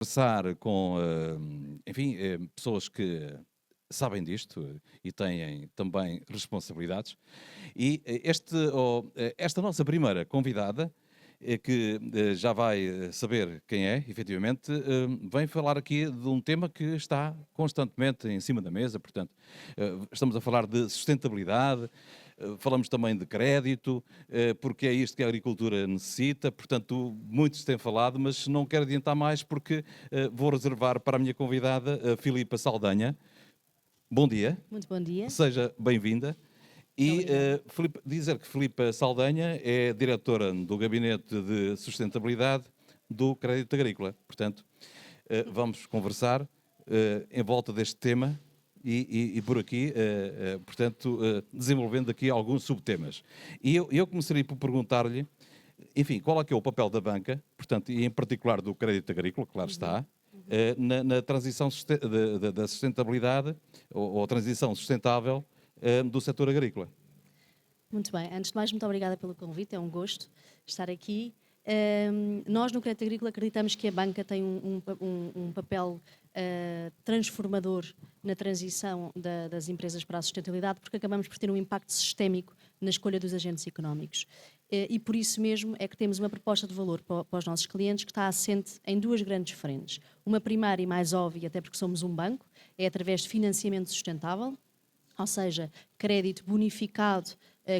Conversar com, enfim, pessoas que sabem disto e têm também responsabilidades. E esta nossa primeira convidada, que já vai saber quem é, efetivamente, vem falar aqui de um tema que está constantemente em cima da mesa. Portanto, estamos a falar de sustentabilidade, falamos também de crédito, porque é isto que a agricultura necessita. Portanto, muitos têm falado, mas não quero adiantar mais porque vou reservar para a minha convidada, a Filipa Saldanha. Bom dia, Muito bom dia. seja bem-vinda. Muito E obrigada. dizer que Filipa Saldanha é diretora do Gabinete de Sustentabilidade do Crédito Agrícola. Portanto, vamos conversar em volta deste tema e por aqui, portanto, desenvolvendo aqui alguns subtemas. E eu começaria por perguntar-lhe, enfim, qual é que é o papel da banca, portanto, e em particular do Crédito Agrícola, claro está, na transição da sustentabilidade ou transição sustentável do setor agrícola. Muito bem. Antes de mais, muito obrigada pelo convite. É um gosto estar aqui. Nós, no Crédito Agrícola, acreditamos que a banca tem um papel transformador na transição das empresas para a sustentabilidade, porque acabamos por ter um impacto sistémico na escolha dos agentes económicos. E por isso mesmo é que temos uma proposta de valor para os nossos clientes que está assente em duas grandes frentes. Uma primeira e mais óbvia, até porque somos um banco, é através de financiamento sustentável, ou seja, crédito bonificado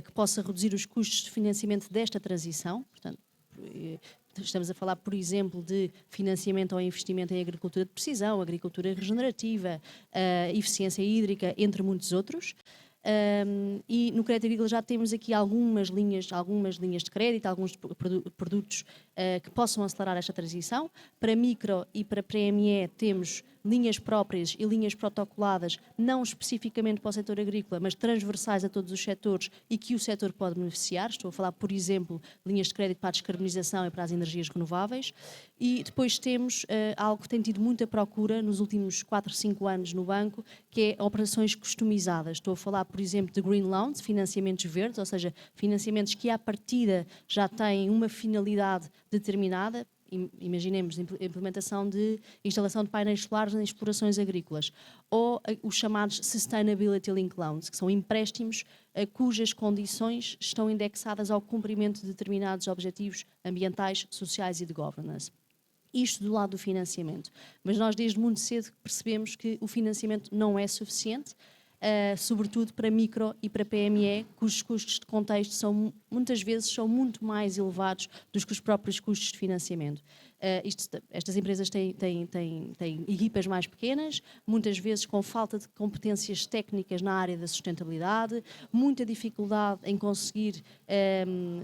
que possa reduzir os custos de financiamento desta transição. Portanto, estamos a falar, por exemplo, de financiamento ou investimento em agricultura de precisão, agricultura regenerativa, eficiência hídrica, entre muitos outros. E no Crédito Agrícola já temos aqui algumas linhas de crédito, alguns produtos que possam acelerar esta transição. Para micro e para PME temos linhas próprias e linhas protocoladas, não especificamente para o setor agrícola, mas transversais a todos os setores e que o setor pode beneficiar. Estou a falar, por exemplo, linhas de crédito para a descarbonização e para as energias renováveis. E depois temos algo que tem tido muita procura nos últimos 4, 5 anos no banco, que é operações customizadas. Estou a falar, por exemplo, de Green Loans, financiamentos verdes, ou seja, financiamentos que à partida já têm uma finalidade determinada. Imaginemos a implementação de instalação de painéis solares em explorações agrícolas, ou os chamados Sustainability Linked Loans, que são empréstimos cujas condições estão indexadas ao cumprimento de determinados objetivos ambientais, sociais e de governance. Isto do lado do financiamento. Mas nós desde muito cedo percebemos que o financiamento não é suficiente, sobretudo para micro e para PME, cujos custos de contexto muitas vezes são muito mais elevados do que os próprios custos de financiamento. Estas empresas têm equipas mais pequenas, muitas vezes com falta de competências técnicas na área da sustentabilidade, muita dificuldade em conseguir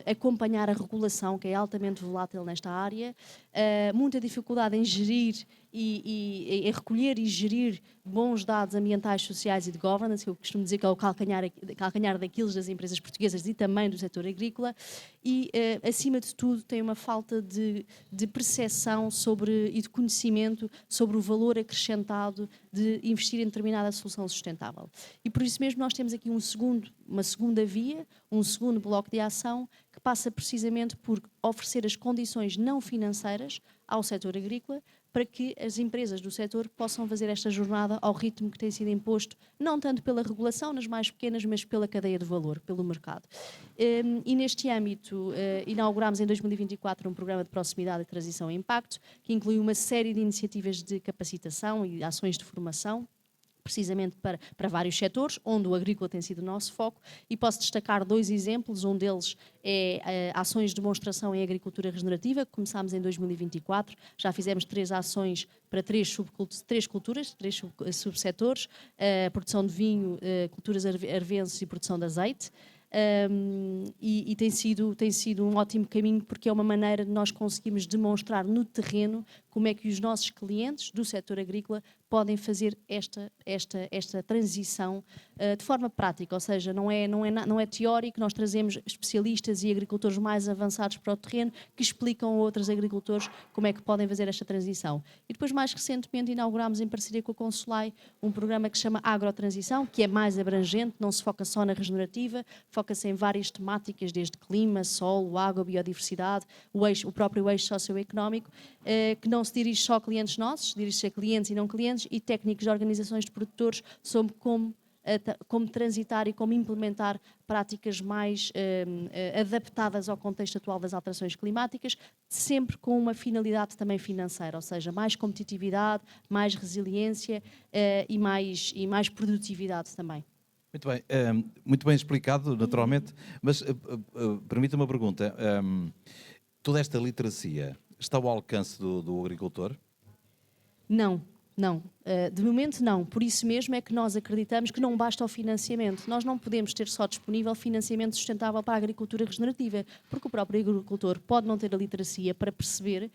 acompanhar a regulação, que é altamente volátil nesta área, muita dificuldade em gerir e recolher e gerir bons dados ambientais, sociais e de governance, que eu costumo dizer que é o calcanhar daqueles das empresas portuguesas e também do setor agrícola, e acima de tudo tem uma falta de percepção e de conhecimento sobre o valor acrescentado de investir em determinada solução sustentável. E por isso mesmo nós temos aqui uma segunda via, um segundo bloco de ação que passa precisamente por oferecer as condições não financeiras ao setor agrícola para que as empresas do setor possam fazer esta jornada ao ritmo que tem sido imposto, não tanto pela regulação nas mais pequenas, mas pela cadeia de valor, pelo mercado. E neste âmbito, inauguramos em 2024 um programa de proximidade e transição e impacto, que inclui uma série de iniciativas de capacitação e ações de formação, precisamente para vários setores, onde o agrícola tem sido o nosso foco, e posso destacar 2 exemplos. Um deles é ações de demonstração em agricultura regenerativa, que começámos em 2024, já fizemos 3 ações para 3 culturas, 3 subsetores, produção de vinho, culturas arvenses e produção de azeite. E tem sido um ótimo caminho, porque é uma maneira de nós conseguirmos demonstrar no terreno como é que os nossos clientes do setor agrícola podem fazer esta transição de forma prática, ou seja, não é teórico. Nós trazemos especialistas e agricultores mais avançados para o terreno que explicam a outros agricultores como é que podem fazer esta transição. E depois, mais recentemente, inauguramos em parceria com a Consulai um programa que se chama Agrotransição, que é mais abrangente, não se foca só na regenerativa, foca-se em várias temáticas, desde clima, solo, água, biodiversidade, o próprio eixo socioeconómico, que não se dirige só a clientes nossos, dirige-se a clientes e não clientes, e técnicos de organizações de produtores sobre como transitar e como implementar práticas mais adaptadas ao contexto atual das alterações climáticas, sempre com uma finalidade também financeira, ou seja, mais competitividade, mais resiliência e mais produtividade também. Muito bem explicado, naturalmente, mas permita-me uma pergunta. Toda esta literacia está ao alcance do agricultor? Não. De momento não. Por isso mesmo é que nós acreditamos que não basta o financiamento. Nós não podemos ter só disponível financiamento sustentável para a agricultura regenerativa, porque o próprio agricultor pode não ter a literacia para perceber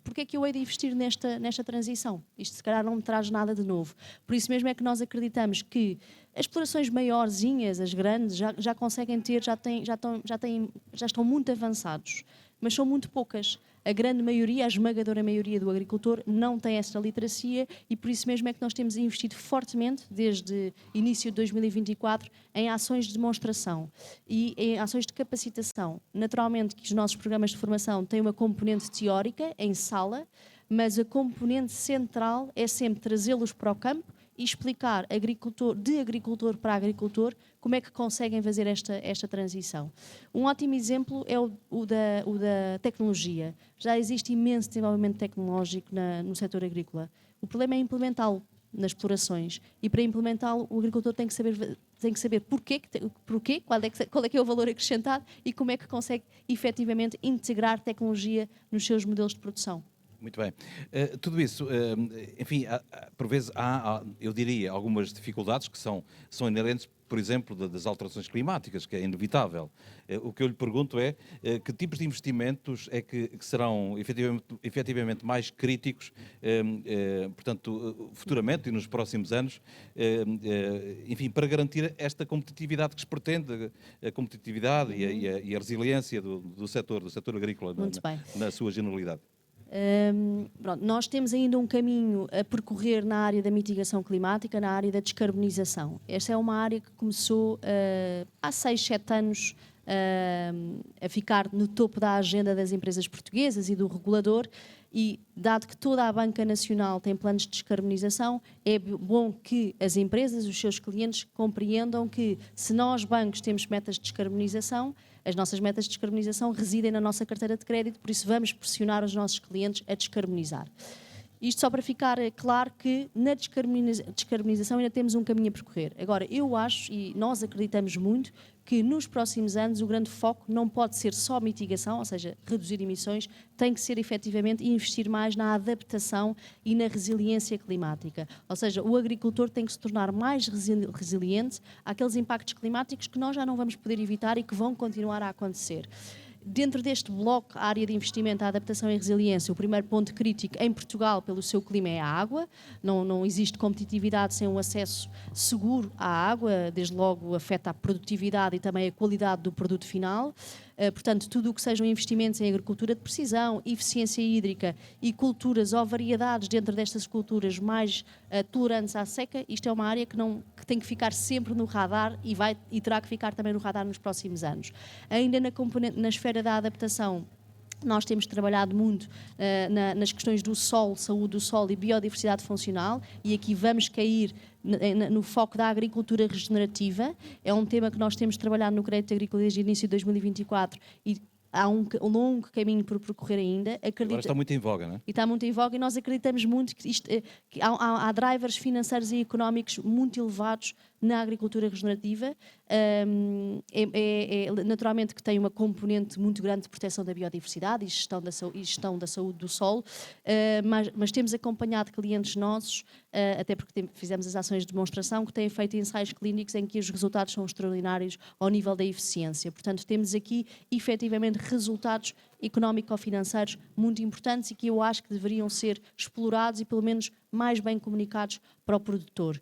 porque é que eu hei de investir nesta transição. Isto se calhar não me traz nada de novo. Por isso mesmo é que nós acreditamos que as explorações maiorzinhas, as grandes, já conseguem ter, já estão muito avançados, mas são muito poucas. A grande maioria, a esmagadora maioria do agricultor não tem esta literacia e por isso mesmo é que nós temos investido fortemente, desde início de 2024, em ações de demonstração e em ações de capacitação. Naturalmente que os nossos programas de formação têm uma componente teórica, em sala, mas a componente central é sempre trazê-los para o campo e explicar de agricultor para agricultor como é que conseguem fazer esta transição. Um ótimo exemplo é o da tecnologia. Já existe imenso desenvolvimento tecnológico no setor agrícola. O problema é implementá-lo nas explorações e para implementá-lo o agricultor tem que saber porquê, qual é que é o valor acrescentado e como é que consegue efetivamente integrar tecnologia nos seus modelos de produção. Muito bem. Tudo isso, enfim, por vezes eu diria, algumas dificuldades que são inerentes, por exemplo, das alterações climáticas, que é inevitável. O que eu lhe pergunto é que tipos de investimentos é que serão efetivamente mais críticos, portanto, futuramente e nos próximos anos, enfim, para garantir esta competitividade que se pretende, a competitividade e a resiliência do setor agrícola na sua generalidade. Nós temos ainda um caminho a percorrer na área da mitigação climática, na área da descarbonização. Esta é uma área que começou há 6, 7 anos a ficar no topo da agenda das empresas portuguesas e do regulador, e dado que toda a banca nacional tem planos de descarbonização, é bom que as empresas, os seus clientes, compreendam que se nós, bancos, temos metas de descarbonização, as nossas metas de descarbonização residem na nossa carteira de crédito, por isso vamos pressionar os nossos clientes a descarbonizar. Isto só para ficar claro que na descarbonização ainda temos um caminho a percorrer. Agora, eu acho, e nós acreditamos muito, que nos próximos anos o grande foco não pode ser só mitigação, ou seja, reduzir emissões, tem que ser efetivamente investir mais na adaptação e na resiliência climática. Ou seja, o agricultor tem que se tornar mais resiliente àqueles impactos climáticos que nós já não vamos poder evitar e que vão continuar a acontecer. Dentro deste bloco, a área de investimento, a adaptação e resiliência, o primeiro ponto crítico em Portugal, pelo seu clima, é a água. Não existe competitividade sem um acesso seguro à água, desde logo afeta a produtividade e também a qualidade do produto final. Portanto, tudo o que sejam investimentos em agricultura de precisão, eficiência hídrica e culturas ou variedades dentro destas culturas mais tolerantes à seca, isto é uma área que tem que ficar sempre no radar e terá que ficar também no radar nos próximos anos. Ainda na esfera da adaptação, nós temos trabalhado muito nas questões do solo, saúde do solo e biodiversidade funcional, e aqui vamos cair no foco da agricultura regenerativa. É um tema que nós temos trabalhado no Crédito Agrícola desde o início de 2024 e há um longo caminho por percorrer ainda. Agora está muito em voga, não é? E está muito em voga e nós acreditamos muito que há drivers financeiros e económicos muito elevados na agricultura regenerativa. Naturalmente que tem uma componente muito grande de proteção da biodiversidade e gestão da saúde do solo, mas temos acompanhado clientes nossos, até porque fizemos as ações de demonstração, que têm feito ensaios clínicos em que os resultados são extraordinários ao nível da eficiência. Portanto, temos aqui efetivamente resultados económico-financeiros muito importantes e que eu acho que deveriam ser explorados e pelo menos mais bem comunicados para o produtor.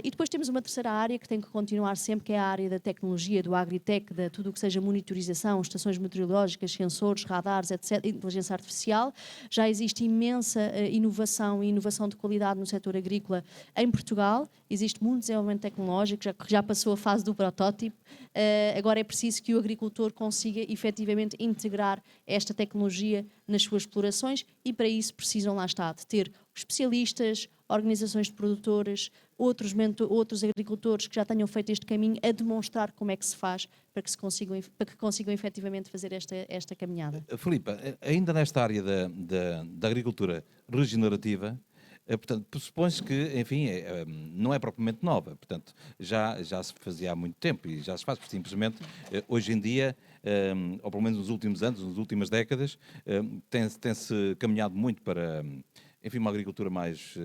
E depois temos uma terceira área que tem que continuar sempre, que é a área da tecnologia, do agritech, de tudo o que seja monitorização, estações meteorológicas, sensores, radares, etc., inteligência artificial. Já existe imensa inovação e inovação de qualidade no setor agrícola em Portugal. Existe muito desenvolvimento tecnológico, já passou a fase do protótipo. Agora é preciso que o agricultor consiga efetivamente integrar esta tecnologia nas suas explorações e para isso precisam, lá está, de ter especialistas, organizações de produtores, outros agricultores que já tenham feito este caminho a demonstrar como é que se faz para que consigam efetivamente fazer esta caminhada. Filipe, ainda nesta área da agricultura regenerativa, portanto, pressupõe-se que, enfim, não é propriamente nova, portanto, já se fazia há muito tempo e já se faz, porque simplesmente, hoje em dia, ou pelo menos nos últimos anos, nas últimas décadas, tem-se caminhado muito para, enfim, uma agricultura mais...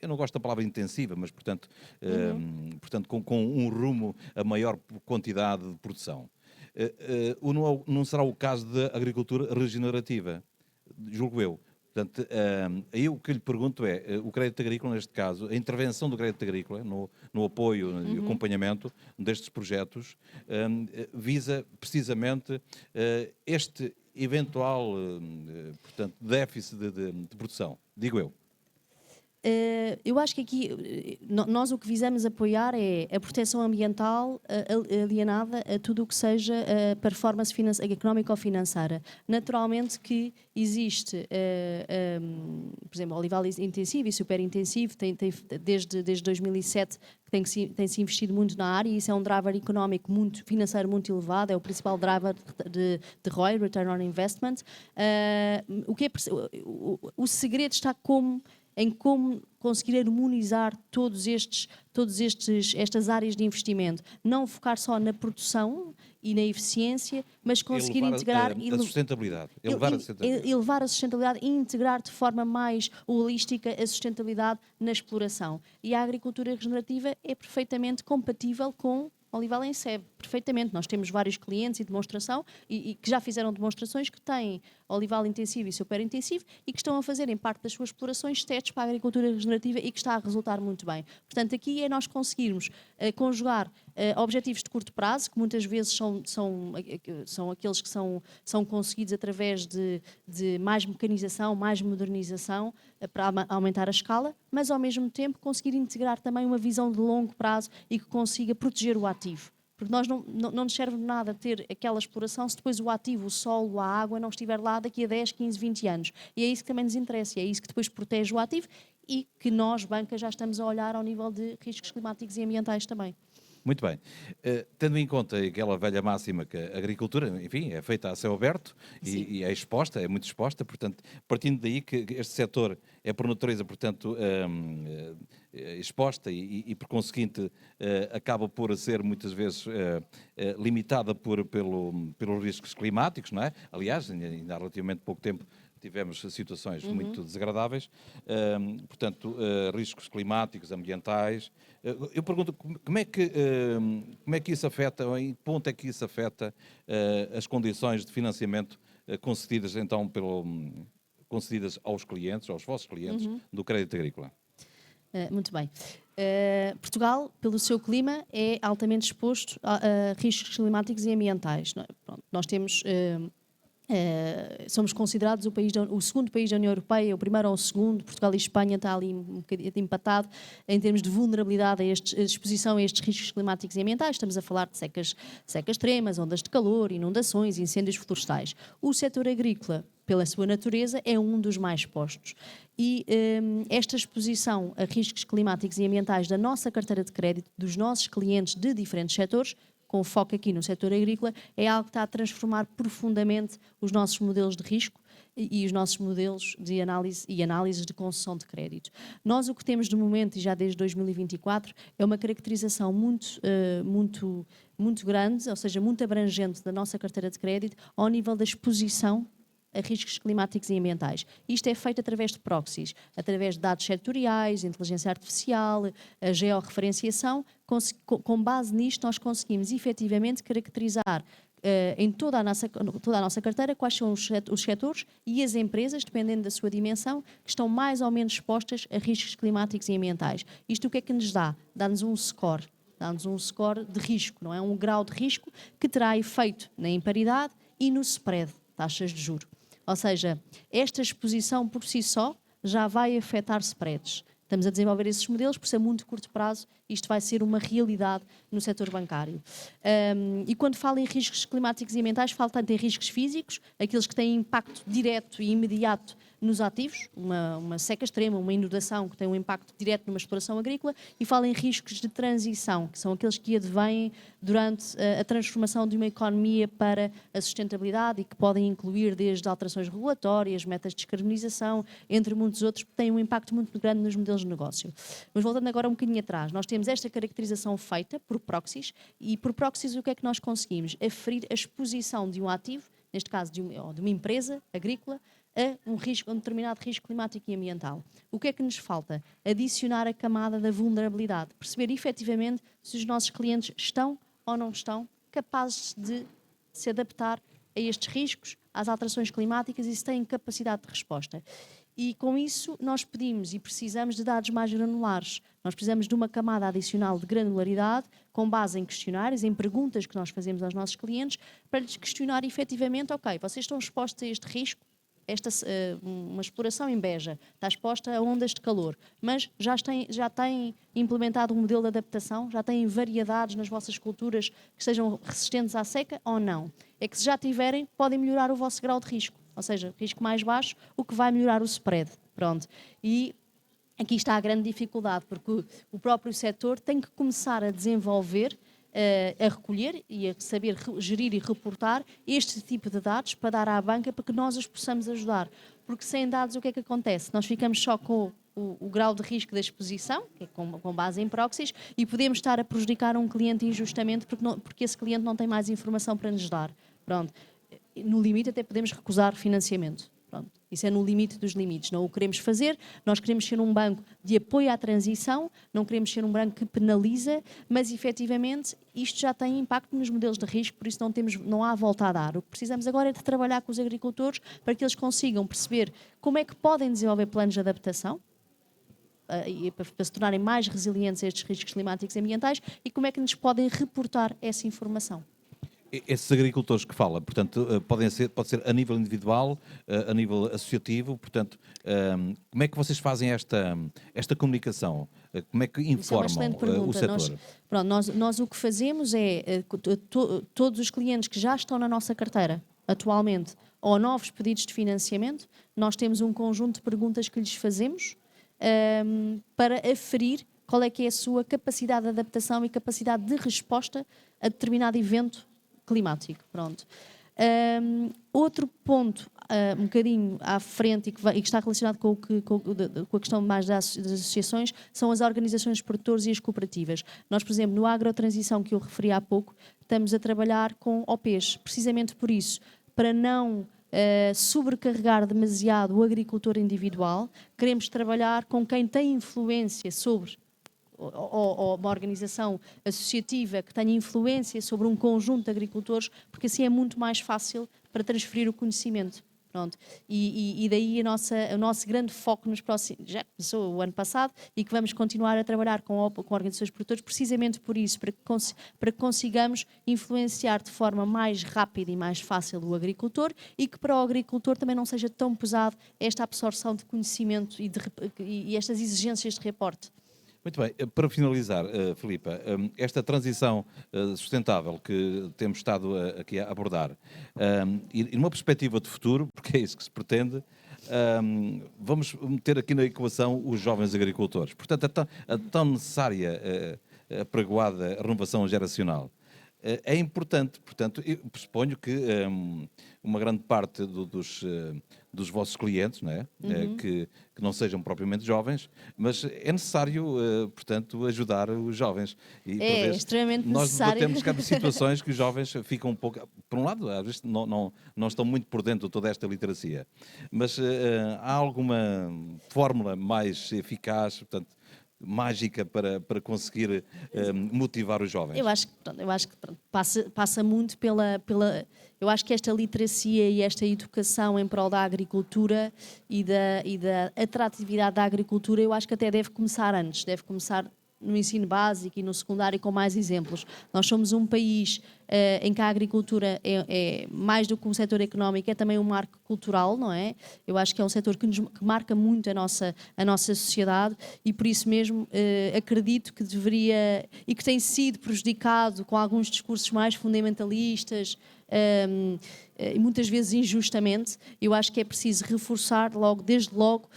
eu não gosto da palavra intensiva, mas, portanto, com um rumo a maior quantidade de produção. Não será o caso da agricultura regenerativa, julgo eu. Portanto, aí o que lhe pergunto é, o crédito agrícola, neste caso, a intervenção do crédito agrícola no apoio e acompanhamento destes projetos, visa precisamente este eventual, portanto, déficit de produção, digo eu. Eu acho que aqui nós o que visamos apoiar é a proteção ambiental alienada a tudo o que seja a performance económica ou financeira. Naturalmente que existe, por exemplo, olival intensivo e super intensivo, desde 2007 que tem-se investido muito na área e isso é um driver económico financeiro muito elevado, é o principal driver de ROI, Return on Investment. O segredo está em como conseguir harmonizar estas áreas de investimento. Não focar só na produção e na eficiência, mas conseguir integrar... a sustentabilidade. Elevar a sustentabilidade e integrar de forma mais holística a sustentabilidade na exploração. E a agricultura regenerativa é perfeitamente compatível com Olival em SEB, perfeitamente. Nós temos vários clientes e demonstração e que já fizeram demonstrações que têm olival intensivo e super intensivo e que estão a fazer em parte das suas explorações testes para a agricultura regenerativa e que está a resultar muito bem. Portanto, aqui é nós conseguirmos conjugar objetivos de curto prazo, que muitas vezes são aqueles que são conseguidos através de mais mecanização, mais modernização para aumentar a escala, mas ao mesmo tempo conseguir integrar também uma visão de longo prazo e que consiga proteger o ativo. Porque nós não nos serve de nada ter aquela exploração se depois o ativo, o solo, a água não estiver lá daqui a 10, 15, 20 anos. E é isso que também nos interessa, e é isso que depois protege o ativo e que nós, banca, já estamos a olhar ao nível de riscos climáticos e ambientais também. Muito bem. Tendo em conta aquela velha máxima que a agricultura, enfim, é feita a céu aberto e é exposta, é muito exposta, portanto, partindo daí que este setor é por natureza, portanto, exposta e por conseguinte, acaba por ser muitas vezes limitada pelos riscos climáticos, não é? Aliás, ainda há relativamente pouco tempo tivemos situações muito desagradáveis, portanto, riscos climáticos, ambientais. Eu pergunto, como é que isso afeta, ou em que ponto é que isso afeta as condições de financiamento concedidas, então, concedidas aos clientes, aos vossos clientes, do crédito agrícola? Muito bem. Portugal, pelo seu clima, é altamente exposto a riscos climáticos e ambientais. Pronto, nós temos... somos considerados o segundo país da União Europeia, o primeiro ou o segundo. Portugal e Espanha está ali um bocadinho empatado em termos de vulnerabilidade a exposição a estes riscos climáticos e ambientais. Estamos a falar de secas extremas, ondas de calor, inundações, incêndios florestais. O setor agrícola, pela sua natureza, é um dos mais expostos. E esta exposição a riscos climáticos e ambientais da nossa carteira de crédito, dos nossos clientes de diferentes setores, com foco aqui no setor agrícola, é algo que está a transformar profundamente os nossos modelos de risco e os nossos modelos de análises de concessão de crédito. Nós o que temos de momento, e já desde 2024, é uma caracterização muito grande, ou seja, muito abrangente da nossa carteira de crédito ao nível da exposição a riscos climáticos e ambientais. Isto é feito através de proxies, através de dados setoriais, inteligência artificial, a georreferenciação. Com base nisto, nós conseguimos efetivamente caracterizar em toda a nossa carteira quais são os setores e as empresas, dependendo da sua dimensão, que estão mais ou menos expostas a riscos climáticos e ambientais. Isto o que é que nos dá? Dá-nos um score. Dá-nos um score de risco, não é? Um grau de risco que terá efeito na imparidade e no spread, taxas de juros. Ou seja, esta exposição por si só já vai afetar spreads. Estamos a desenvolver esses modelos, por ser muito curto prazo, isto vai ser uma realidade no setor bancário. E quando falo em riscos climáticos e ambientais, falo tanto em riscos físicos, aqueles que têm impacto direto e imediato nos ativos, uma seca extrema, uma inundação que tem um impacto direto numa exploração agrícola, e falo em riscos de transição, que são aqueles que advêm durante a transformação de uma economia para a sustentabilidade e que podem incluir desde alterações regulatórias, metas de descarbonização, entre muitos outros, que têm um impacto muito grande nos modelos de negócio. Mas voltando agora um bocadinho atrás, nós temos esta caracterização feita por proxies, e por proxies o que é que nós conseguimos? Aferir a exposição de um ativo, neste caso de uma empresa agrícola, a um determinado risco climático e ambiental. O que é que nos falta? Adicionar a camada da vulnerabilidade, perceber efetivamente se os nossos clientes estão ou não estão capazes de se adaptar a estes riscos, às alterações climáticas, e se têm capacidade de resposta. E com isso nós pedimos e precisamos de dados mais granulares. Nós precisamos de uma camada adicional de granularidade, com base em questionários, em perguntas que nós fazemos aos nossos clientes, para lhes questionar efetivamente, ok, vocês estão expostos a este risco? Uma exploração em Beja está exposta a ondas de calor, mas já têm implementado um modelo de adaptação? Já têm variedades nas vossas culturas que sejam resistentes à seca ou não? É que se já tiverem, podem melhorar o vosso grau de risco, ou seja, risco mais baixo, o que vai melhorar o spread. Pronto. E aqui está a grande dificuldade, porque o próprio setor tem que começar a desenvolver, a recolher e a saber gerir e reportar este tipo de dados para dar à banca para que nós os possamos ajudar. Porque sem dados o que é que acontece? Nós ficamos só com o grau de risco da exposição, que é com base em proxies, e podemos estar a prejudicar um cliente injustamente porque esse cliente não tem mais informação para nos dar. Pronto. No limite até podemos recusar financiamento. Pronto. Isso é no limite dos limites. Não o queremos fazer. Nós queremos ser um banco de apoio à transição, não queremos ser um banco que penaliza, mas efetivamente isto já tem impacto nos modelos de risco, por isso não há volta a dar. O que precisamos agora é de trabalhar com os agricultores para que eles consigam perceber como é que podem desenvolver planos de adaptação, para se tornarem mais resilientes a estes riscos climáticos e ambientais, e como é que nos podem reportar essa informação. Esses agricultores que fala, portanto, pode ser a nível individual, a nível associativo, portanto, como é que vocês fazem esta comunicação? Como é que informam o setor? Nós o que fazemos é, todos os clientes que já estão na nossa carteira atualmente, ou novos pedidos de financiamento, nós temos um conjunto de perguntas que lhes fazemos para aferir qual é que é a sua capacidade de adaptação e capacidade de resposta a determinado evento climático. Pronto. Outro ponto, um bocadinho à frente e que está relacionado com a questão mais das associações, são as organizações de produtores e as cooperativas. Nós, por exemplo, no agrotransição que eu referi há pouco, estamos a trabalhar com OPs, precisamente por isso, para não sobrecarregar demasiado o agricultor individual. Queremos trabalhar com quem tem influência sobre ou uma organização associativa que tenha influência sobre um conjunto de agricultores, porque assim é muito mais fácil para transferir o conhecimento. Pronto. E daí o nosso grande foco nos próximos, já começou o ano passado, e que vamos continuar a trabalhar com organizações de produtores, precisamente por isso, para que consigamos influenciar de forma mais rápida e mais fácil o agricultor, e que para o agricultor também não seja tão pesado esta absorção de conhecimento e estas exigências de reporte. Muito bem, para finalizar, Filipa, esta transição sustentável que temos estado aqui a abordar, e numa perspectiva de futuro, porque é isso que se pretende, vamos meter aqui na equação os jovens agricultores. Portanto, a tão necessária, apregoada renovação geracional é importante. Portanto, eu suponho que uma grande parte dos vossos clientes, não é? Que não sejam propriamente jovens, mas é necessário, portanto, ajudar os jovens. E, por vezes, extremamente nós necessário. Nós debatemos cá de situações que os jovens ficam um pouco... Por um lado, às vezes não estão muito por dentro de toda esta literacia. Mas há alguma fórmula mais eficaz, portanto, mágica para conseguir motivar os jovens? Eu acho que pronto, passa muito eu acho que esta literacia e esta educação em prol da agricultura e da atratividade da agricultura, eu acho que até deve começar antes, deve começar no ensino básico e no secundário com mais exemplos. Nós somos um país em que a agricultura é mais do que um setor económico, é também um marco cultural, não é? Eu acho que é um setor que marca muito a nossa sociedade e por isso mesmo acredito que deveria, e que tem sido prejudicado com alguns discursos mais fundamentalistas, e muitas vezes injustamente. Eu acho que é preciso reforçar desde logo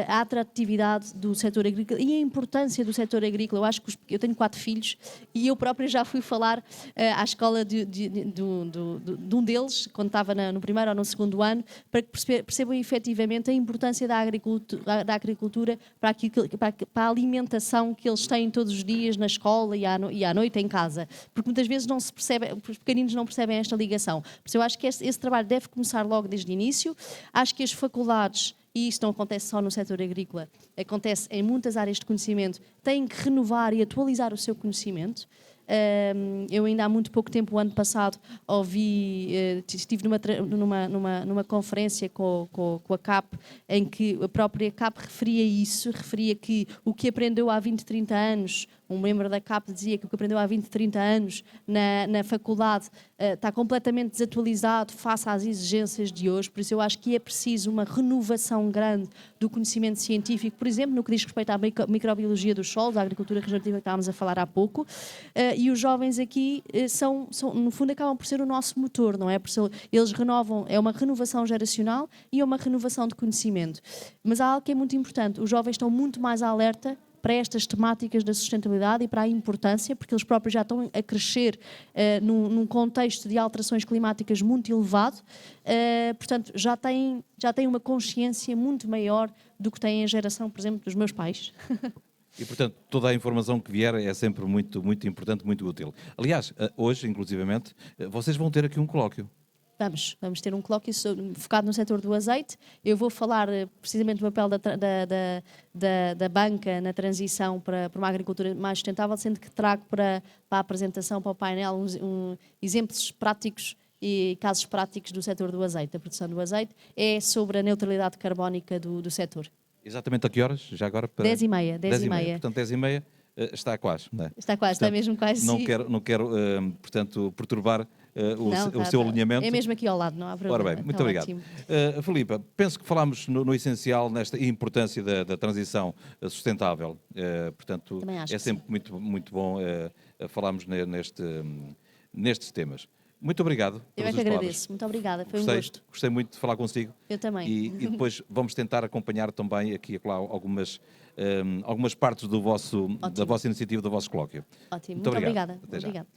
a atratividade do setor agrícola e a importância do setor agrícola. Eu acho que eu tenho 4 filhos e eu própria já fui falar à escola de um deles, quando estava no primeiro ou no segundo ano, para que percebam efetivamente a importância da agricultura para a alimentação que eles têm todos os dias na escola e à noite em casa. Porque muitas vezes não se percebe, os pequeninos não percebem esta ligação. Por isso eu acho que esse trabalho deve começar logo desde o início. Acho que as faculdades, e isto não acontece só no setor agrícola, acontece em muitas áreas de conhecimento, têm que renovar e atualizar o seu conhecimento. Eu ainda há muito pouco tempo, o ano passado, estive numa conferência com a CAP, em que a própria CAP referia que o que aprendeu há 20, 30 anos, um membro da CAP dizia que o que aprendeu há 20, 30 anos na faculdade está completamente desatualizado face às exigências de hoje. Por isso eu acho que é preciso uma renovação grande do conhecimento científico, por exemplo, no que diz respeito à microbiologia dos solos, à agricultura regenerativa que estávamos a falar há pouco, e os jovens aqui no fundo acabam por ser o nosso motor, não é? Eles renovam, é uma renovação geracional e é uma renovação de conhecimento. Mas há algo que é muito importante, os jovens estão muito mais alerta para estas temáticas da sustentabilidade e para a importância, porque eles próprios já estão a crescer num contexto de alterações climáticas muito elevado, portanto já têm uma consciência muito maior do que tem a geração, por exemplo, dos meus pais. E, portanto, toda a informação que vier é sempre muito, muito importante, muito útil. Aliás, hoje, inclusivamente, vocês vão ter aqui um colóquio. Vamos ter um colóquio focado no setor do azeite. Eu vou falar precisamente do papel da banca na transição para uma agricultura mais sustentável, sendo que trago para a apresentação, para o painel, exemplos práticos e casos práticos do setor do azeite. A produção do azeite é sobre a neutralidade carbónica do setor. Exatamente a que horas? Já agora? 10h30. 10h30. Portanto, 10h30 está quase, não é? Está quase, portanto, está mesmo quase. Não quero portanto, perturbar o seu tá. alinhamento. É mesmo aqui ao lado, não há problema. Ora bem, muito obrigado. Filipa, penso que falámos no essencial nesta importância da transição sustentável. Portanto, é sempre muito, muito bom falarmos nestes temas. Muito obrigado. Eu é que agradeço. Muito obrigada. Foi um gosto. Gostei muito de falar consigo. Eu também. E depois vamos tentar acompanhar também aqui e lá algumas partes da vossa iniciativa, do vosso colóquio. Ótimo. Muito obrigada. Até já. Obrigada.